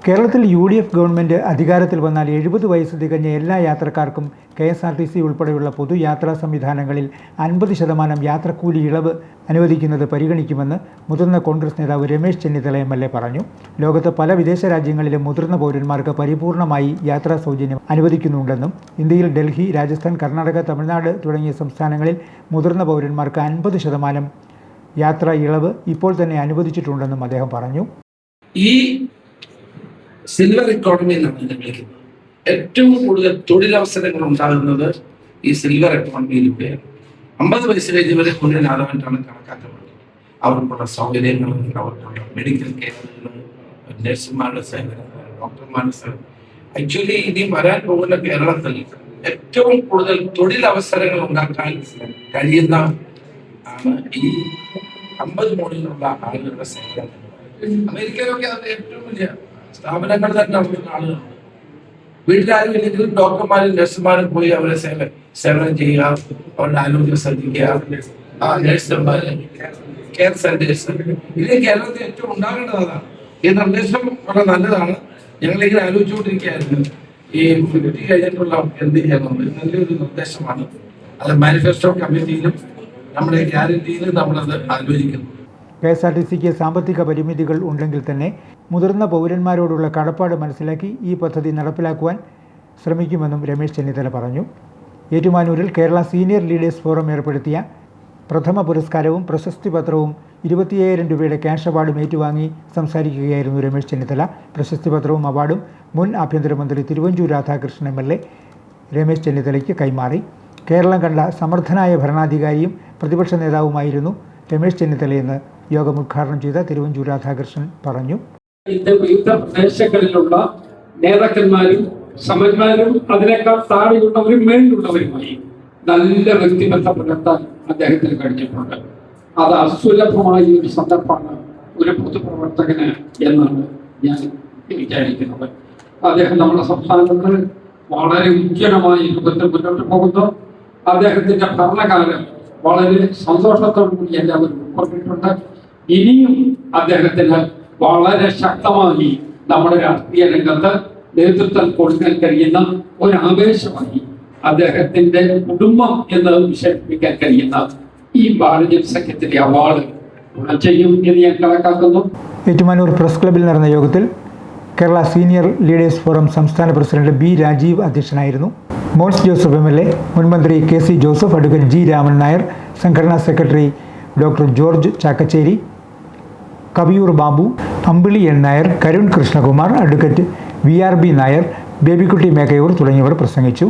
കേരളത്തിൽ UDF government അധികാരത്തിൽ വന്നാൽ 70 വയസ്സ് തികഞ്ഞ എല്ലാ യാത്രക്കാർക്കും KSRTC ഉൾപ്പെടെയുള്ള പൊതുയാത്രാ സംവിധാനങ്ങളിൽ 50% യാത്രക്കൂലി ഇളവ് അനുവദിക്കുന്നത് പരിഗണിക്കുമെന്ന് മുതിർന്ന കോൺഗ്രസ് നേതാവ് രമേശ് ചെന്നിത്തല MLA പറഞ്ഞു. ലോകത്തെ പല വിദേശ രാജ്യങ്ങളിലും മുതിർന്ന പൗരന്മാർക്ക് പരിപൂർണമായി യാത്രാ സൗജന്യം അനുവദിക്കുന്നുണ്ടെന്നും ഇന്ത്യയിൽ ഡൽഹി, രാജസ്ഥാൻ, കർണാടക, തമിഴ്നാട് തുടങ്ങിയ സംസ്ഥാനങ്ങളിൽ മുതിർന്ന പൗരന്മാർക്ക് 50% യാത്രാ ഇളവ് ഇപ്പോൾ തന്നെ അനുവദിച്ചിട്ടുണ്ടെന്നും അദ്ദേഹം പറഞ്ഞു. സിൽവർ എക്കോണമി എന്നാണ് ഇതിനെ വിളിക്കുന്നത്. ഏറ്റവും കൂടുതൽ തൊഴിലവസരങ്ങൾ ഉണ്ടാകുന്നത് ഈ സിൽവർ എക്കോണമിയിലൂടെയാണ്. 50 വയസ്സ് കഴിഞ്ഞവരെ തൊഴിലാദമായിട്ടാണ് കണക്കാക്കുന്നത്. അവർക്കുള്ള സൗകര്യങ്ങൾ, അവർക്കുള്ള മെഡിക്കൽ കെയറുകൾ, നഴ്സുമാരുടെ സേവനങ്ങൾ, ഡോക്ടർമാരുടെ സേവനം. ആക്ച്വലി ഇനി വരാൻ പോകുന്ന കേരളത്തിൽ ഏറ്റവും കൂടുതൽ തൊഴിലവസരങ്ങൾ ഉണ്ടാക്കാൻ കഴിയുന്ന ആണ് ഈ 50 മുകളിലുള്ള ആളുകളുടെ സേവനം. അമേരിക്കയിലൊക്കെ അത് ഏറ്റവും വലിയ സ്ഥാപനങ്ങൾ തന്നെ നടത്തുന്ന ആളുകളുണ്ട്. വീട്ടിലാരും ഇല്ലെങ്കിലും ഡോക്ടർമാരും നഴ്സുമാരും പോയി അവരെ സേവനം ചെയ്യുക, അവരുടെ ആരോഗ്യം ശ്രദ്ധിക്കുക, നഴ്സുമാർ, കെയർ സെന്റേഴ്സ്. ഇത് കേരളത്തിൽ ഏറ്റവും ഉണ്ടാകേണ്ടത് അതാണ്. ഈ നിർദ്ദേശം വളരെ നല്ലതാണ്. ഞങ്ങളിങ്ങനെ ആലോചിച്ചുകൊണ്ടിരിക്കുകയായിരുന്നു ഈ 50 കഴിഞ്ഞിട്ടുള്ള എന്ത് ചെയ്യണമെന്ന്. നല്ലൊരു നിർദ്ദേശമാണ്. അത് മാനിഫെസ്റ്റോ കമ്മിറ്റിയിലും നമ്മുടെ ഗ്യാരണ്ടിയിലും നമ്മളത് ആലോചിക്കുന്നു. KSRTCക്ക് സാമ്പത്തിക പരിമിതികൾ ഉണ്ടെങ്കിൽ തന്നെ മുതിർന്ന പൗരന്മാരോടുള്ള കടപ്പാട് മനസ്സിലാക്കി ഈ പദ്ധതി നടപ്പിലാക്കുവാൻ ശ്രമിക്കുമെന്നും രമേശ് ചെന്നിത്തല പറഞ്ഞു. ഏറ്റുമാനൂരിൽ കേരള സീനിയർ ലീഡേഴ്സ് ഫോറം ഏർപ്പെടുത്തിയ പ്രഥമ പുരസ്കാരവും പ്രശസ്തി പത്രവും 25,000 രൂപയുടെ ക്യാഷ് അവാർഡും ഏറ്റുവാങ്ങി സംസാരിക്കുകയായിരുന്നു രമേശ് ചെന്നിത്തല. പ്രശസ്തി പത്രവും അവാർഡും മുൻ ആഭ്യന്തരമന്ത്രി തിരുവഞ്ചൂർ രാധാകൃഷ്ണൻ MLA രമേശ് ചെന്നിത്തലയ്ക്ക് കൈമാറി. കേരളം കണ്ട സമർത്ഥനായ ഭരണാധികാരിയും പ്രതിപക്ഷ നേതാവുമായിരുന്നു രമേശ് ചെന്നിത്തലയെന്ന് യോഗം ഉദ്ഘാടനം ചെയ്ത തിരുവഞ്ചൂർ രാധാകൃഷ്ണൻ പറഞ്ഞു. വിവിധ പ്രദേശങ്ങളിലുള്ള നേതാക്കന്മാരും സമന്മാരും അതിനേക്കാൾ താഴെയുള്ളവരും മേലുള്ളവരുമായി നല്ല വ്യക്തിബന്ധം പുലർത്താൻ അദ്ദേഹത്തിന് കഴിഞ്ഞിട്ടുണ്ട്. അത് അസുലഭമായ ഒരു സന്ദർഭമാണ് ഒരു പൊതുപ്രവർത്തകന് എന്നാണ് ഞാൻ വിചാരിക്കുന്നത്. അദ്ദേഹം നമ്മുടെ സംസ്ഥാനത്ത് വളരെ ഉജ്ജ്വലമായ രൂപത്തിൽ മുന്നോട്ട് പോകുന്നു. അദ്ദേഹത്തിന്റെ ഭരണകാലം വളരെ സന്തോഷത്തോടുകൂടി എല്ലാവരും ഉൾക്കൊണ്ടിട്ടുണ്ട്. ഇനിയും അദ്ദേഹത്തിന് വളരെ ശക്തമായി നമ്മുടെ രാഷ്ട്രീയ രംഗത്ത് നേതൃത്വം കൊടുക്കാൻ കഴിയുന്ന ഒരു ആവേശമായി അദ്ദേഹത്തിന്റെ കുടുംബം എന്ന് വിശേഷിപ്പിക്കാൻ കഴിയുന്ന ഈ ബാലജനസഖ്യത്തിന്റെ അവാർഡ് ഗുണം ചെയ്യും എന്ന് ഞാൻ കണക്കാക്കുന്നു. ഏറ്റുമാനൂർ പ്രസ് ക്ലബ്ബിൽ നടന്ന യോഗത്തിൽ കേരള സീനിയർ ലീഡേഴ്സ് ഫോറം സംസ്ഥാന പ്രസിഡന്റ് B. രാജീവ് അധ്യക്ഷനായിരുന്നു. മോൻസ് ജോസഫ് MLA, മുൻമന്ത്രി KC Joseph, advocate G. Raman Nair, സംഘടനാ secretary doctor George Chakkacherry, Kaviyoor Babu, Ambili N. Nair, Karun Krishnakumar, advocate VRB Nair, Babykutty Mekkayoor തുടങ്ങിയവർ പ്രസംഗിച്ചു.